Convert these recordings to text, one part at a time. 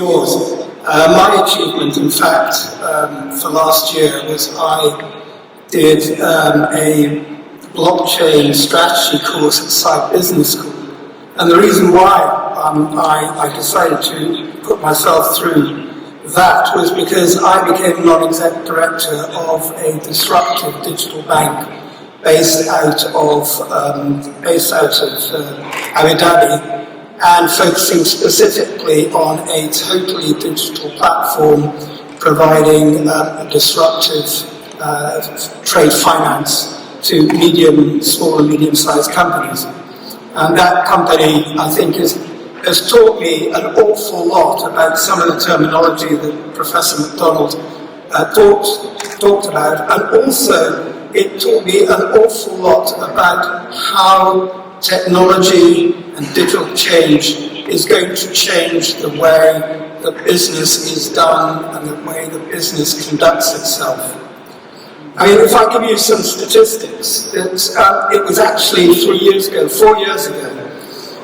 yours. My achievement, in fact, for last year was I did a blockchain strategy course at Side Business School. And the reason why I decided to put myself through that was because I became non-exec director of a disruptive digital bank based out of Abu Dhabi, and focusing specifically on a totally digital platform providing disruptive trade finance to small and medium-sized companies. And that company, I think, has taught me an awful lot about some of the terminology that Professor McDonald talked about, and also it taught me an awful lot about how technology and digital change is going to change the way that business is done and the way that business conducts itself. I mean, if I give you some statistics, it was actually 4 years ago,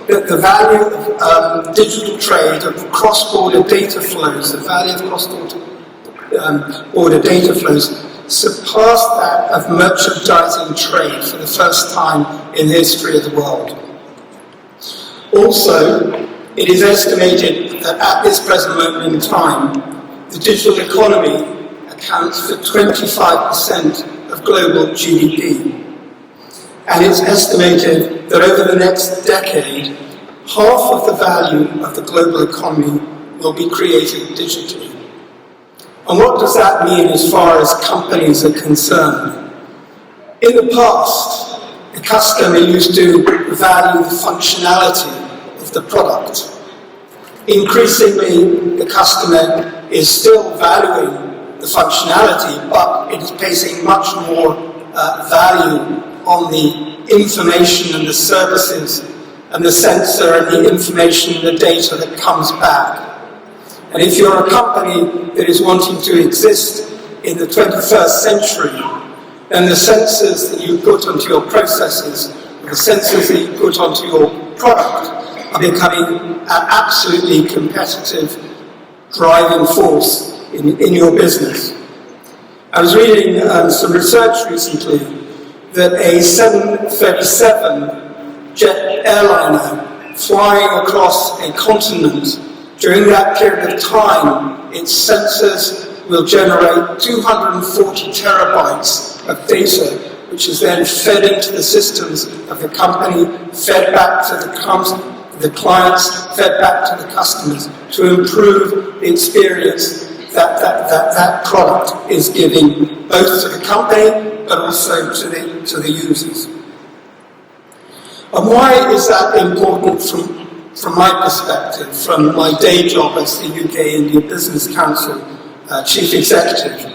that the value of digital trade, of cross-border data flows, the value of cross-border data flows surpassed that of merchandising trade for the first time in the history of the world. Also, it is estimated that at this present moment in time, the digital economy accounts for 25% of global GDP. And it's estimated that over the next decade, half of the value of the global economy will be created digitally. And what does that mean as far as companies are concerned? In the past, the customer used to value the functionality of the product. Increasingly, the customer is still valuing the functionality, but it is placing much more value on the information and the services and the sensor and the information and the data that comes back. And if you're a company that is wanting to exist in the 21st century, then the sensors that you put onto your processes, the sensors that you put onto your product are becoming an absolutely competitive driving force in your business. I was reading some research recently that a 737 jet airliner flying across a continent, during that period of time, its sensors will generate 240 terabytes of data, which is then fed into the systems of the company, fed back to the clients, fed back to the customers to improve the experience that product is giving both to the company but also to the users. And why is that important from my perspective, from my day job as the UK India Business Council Chief Executive?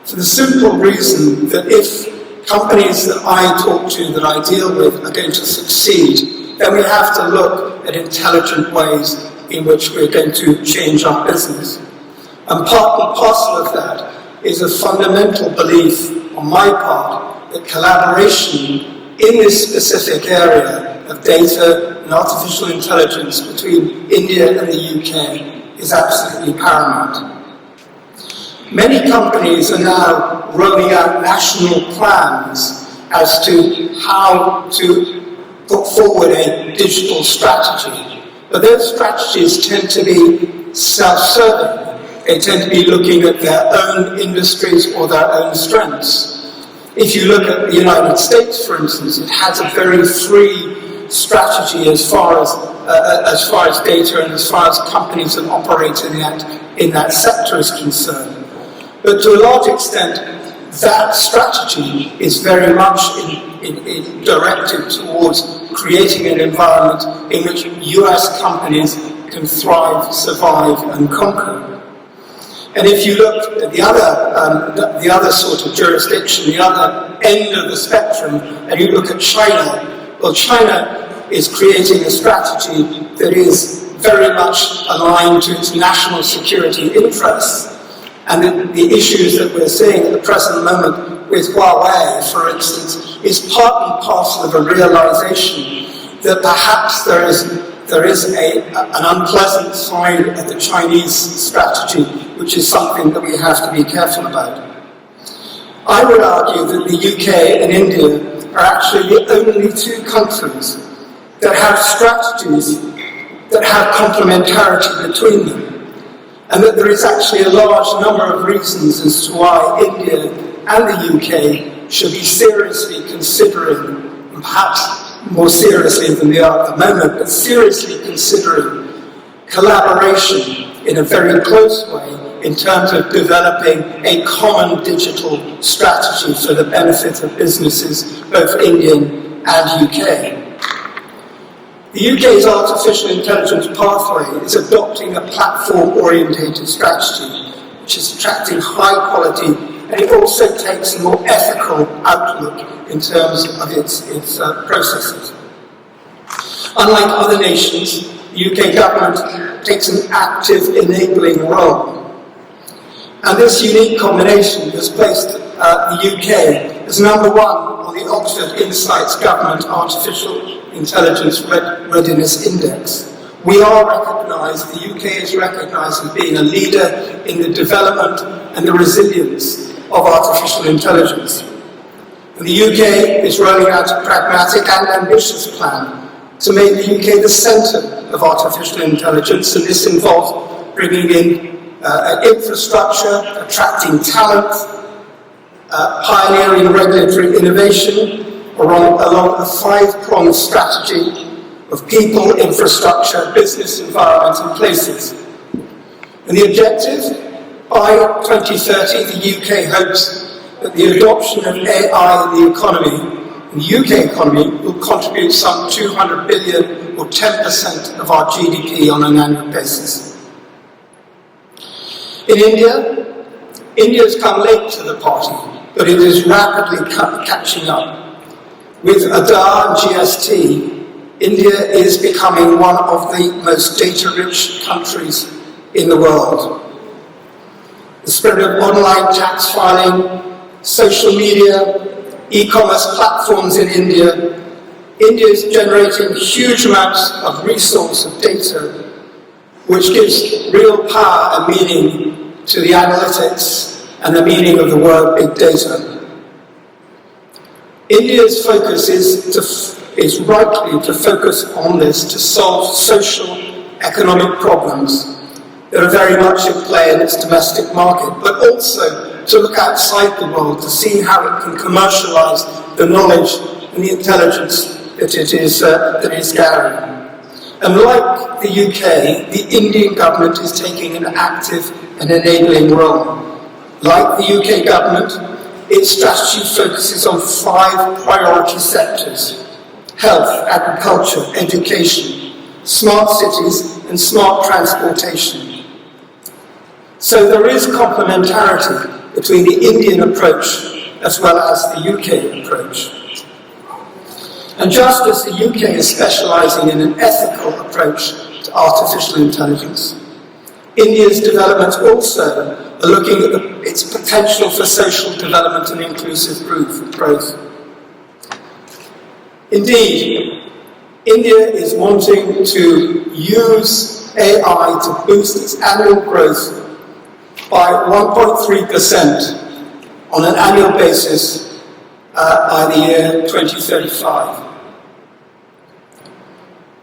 For the simple reason that if companies that I talk to, that I deal with, are going to succeed, then we have to look at intelligent ways in which we're going to change our business. And part and parcel of that is a fundamental belief on my part that collaboration in this specific area of data and artificial intelligence between India and the UK is absolutely paramount. Many companies are now rolling out national plans as to how to put forward a digital strategy. But those strategies tend to be self-serving. They tend to be looking at their own industries or their own strengths. If you look at the United States, for instance, it has a very free strategy as far as data and as far as companies that operate in that sector is concerned. But to a large extent, that strategy is very much directed towards creating an environment in which US companies can thrive, survive, and conquer. And if you look at the other sort of jurisdiction, the other end of the spectrum, and you look at China, well, China is creating a strategy that is very much aligned to its national security interests. And the issues that we're seeing at the present moment with Huawei, for instance, is part and parcel of a realization that perhaps there there is an unpleasant side of the Chinese strategy, which is something that we have to be careful about. I would argue that the UK and India are actually the only two countries that have strategies that have complementarity between them, and that there is actually a large number of reasons as to why India and the UK should be seriously considering, perhaps more seriously than they are at the moment, but seriously considering collaboration in a very close way in terms of developing a common digital strategy for the benefit of businesses, both Indian and UK. The UK's artificial intelligence pathway is adopting a platform-orientated strategy, which is attracting high quality, and it also takes a more ethical outlook in terms of its processes. Unlike other nations, the UK government takes an active enabling role. And this unique combination has placed the UK as number one on the Oxford Insights Government Artificial Intelligence Readiness Index. We are recognised, the UK is recognised as being a leader in the development and the resilience of artificial intelligence. And the UK is rolling out a pragmatic and ambitious plan to make the UK the centre of artificial intelligence, and this involves bringing in infrastructure, attracting talent, pioneering regulatory innovation along a five-pronged strategy of people, infrastructure, business environment and places. And the objective, by 2030, the UK hopes that the adoption of AI in the economy, in the UK economy, will contribute some 200 billion or 10% of our GDP on an annual basis. In India, India's come late to the party, but it is rapidly catching up. With Aadhaar and GST, India is becoming one of the most data-rich countries in the world. The spread of online tax filing, social media, e-commerce platforms in India, India is generating huge amounts of resource of data, which gives real power and meaning to the analytics and the meaning of the word big data. India's focus is rightly to focus on this to solve social, economic problems that are very much in play in its domestic market, but also to look outside the world to see how it can commercialise the knowledge and the intelligence that it is gathering. And like the UK, the Indian government is taking an active and enabling role. Like the UK government, its strategy focuses on 5 priority sectors: health, agriculture, education, smart cities, and smart transportation. So there is complementarity between the Indian approach as well as the UK approach. And just as the UK is specialising in an ethical approach to artificial intelligence, India's development also are looking at its potential for social development and inclusive growth. Indeed, India is wanting to use AI to boost its annual growth by 1.3% on an annual basis by the year 2035.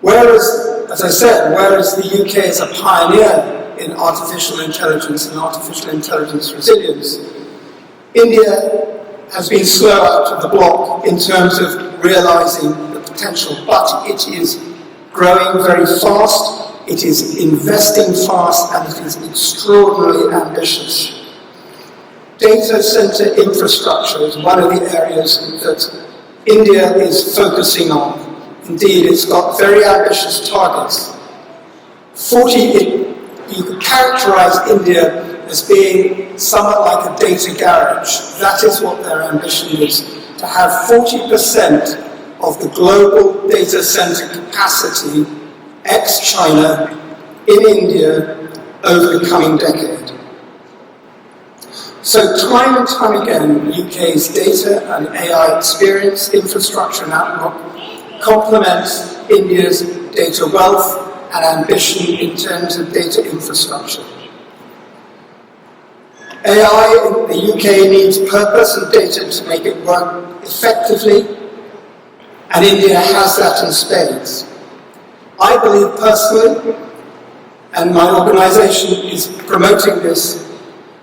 Whereas, as I said, whereas the UK is a pioneer in artificial intelligence and artificial intelligence resilience, India has been slow out of the block in terms of realising the potential, but it is growing very fast, it is investing fast, and it is extraordinarily ambitious. Data centre infrastructure is one of the areas that India is focusing on. Indeed, it's got very ambitious targets. You could characterise India as being somewhat like a data garage. That is what their ambition is, to have 40% of the global data centre capacity, ex-China, in India over the coming decade. So time and time again, the UK's data and AI experience, infrastructure and outlook complements India's data wealth and ambition in terms of data infrastructure. AI in the UK needs purpose and data to make it work effectively, and India has that in spades. I believe personally, and my organisation is promoting this,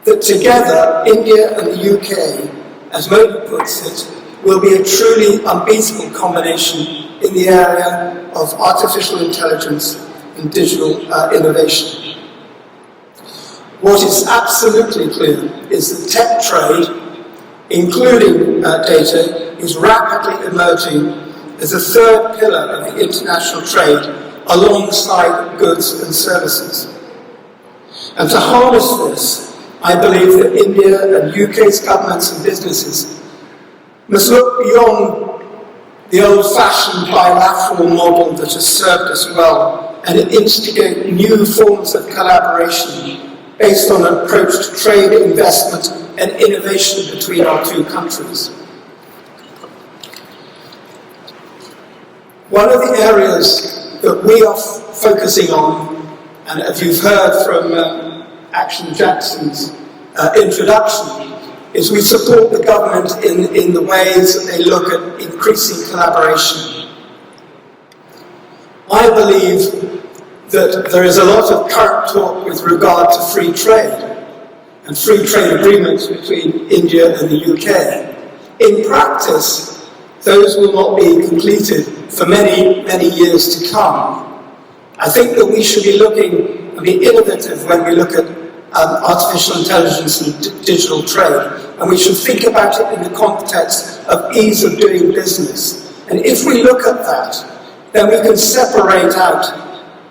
that together India and the UK, as Modi puts it, will be a truly unbeatable combination in the area of artificial intelligence and digital innovation. What is absolutely clear is that tech trade, including data, is rapidly emerging as a third pillar of the international trade alongside goods and services. And to harness this, I believe that India and UK's governments and businesses must look beyond the old-fashioned bilateral model that has served us well and instigate new forms of collaboration based on an approach to trade, investment and innovation between our two countries. One of the areas that we are focusing on, and as you've heard from Action Jackson's introduction, is we support the government in the ways that they look at increasing collaboration. I believe that there is a lot of current talk with regard to free trade and free trade agreements between India and the UK. In practice, those will not be completed for many, many years to come. I think that we should be looking and be innovative when we look at artificial intelligence and digital trade, and we should think about it in the context of ease of doing business. And if we look at that, then we can separate out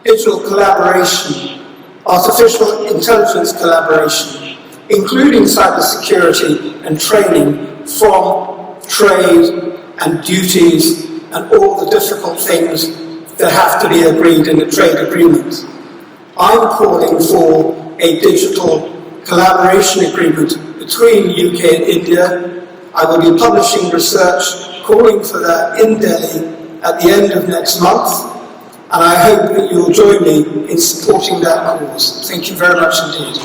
digital collaboration, artificial intelligence collaboration, including cybersecurity and training, from trade and duties and all the difficult things that have to be agreed in a trade agreement. I'm calling for a digital collaboration agreement between UK and India. I will be publishing research calling for that in Delhi at the end of next month, and I hope that you'll join me in supporting that cause. Thank you very much indeed.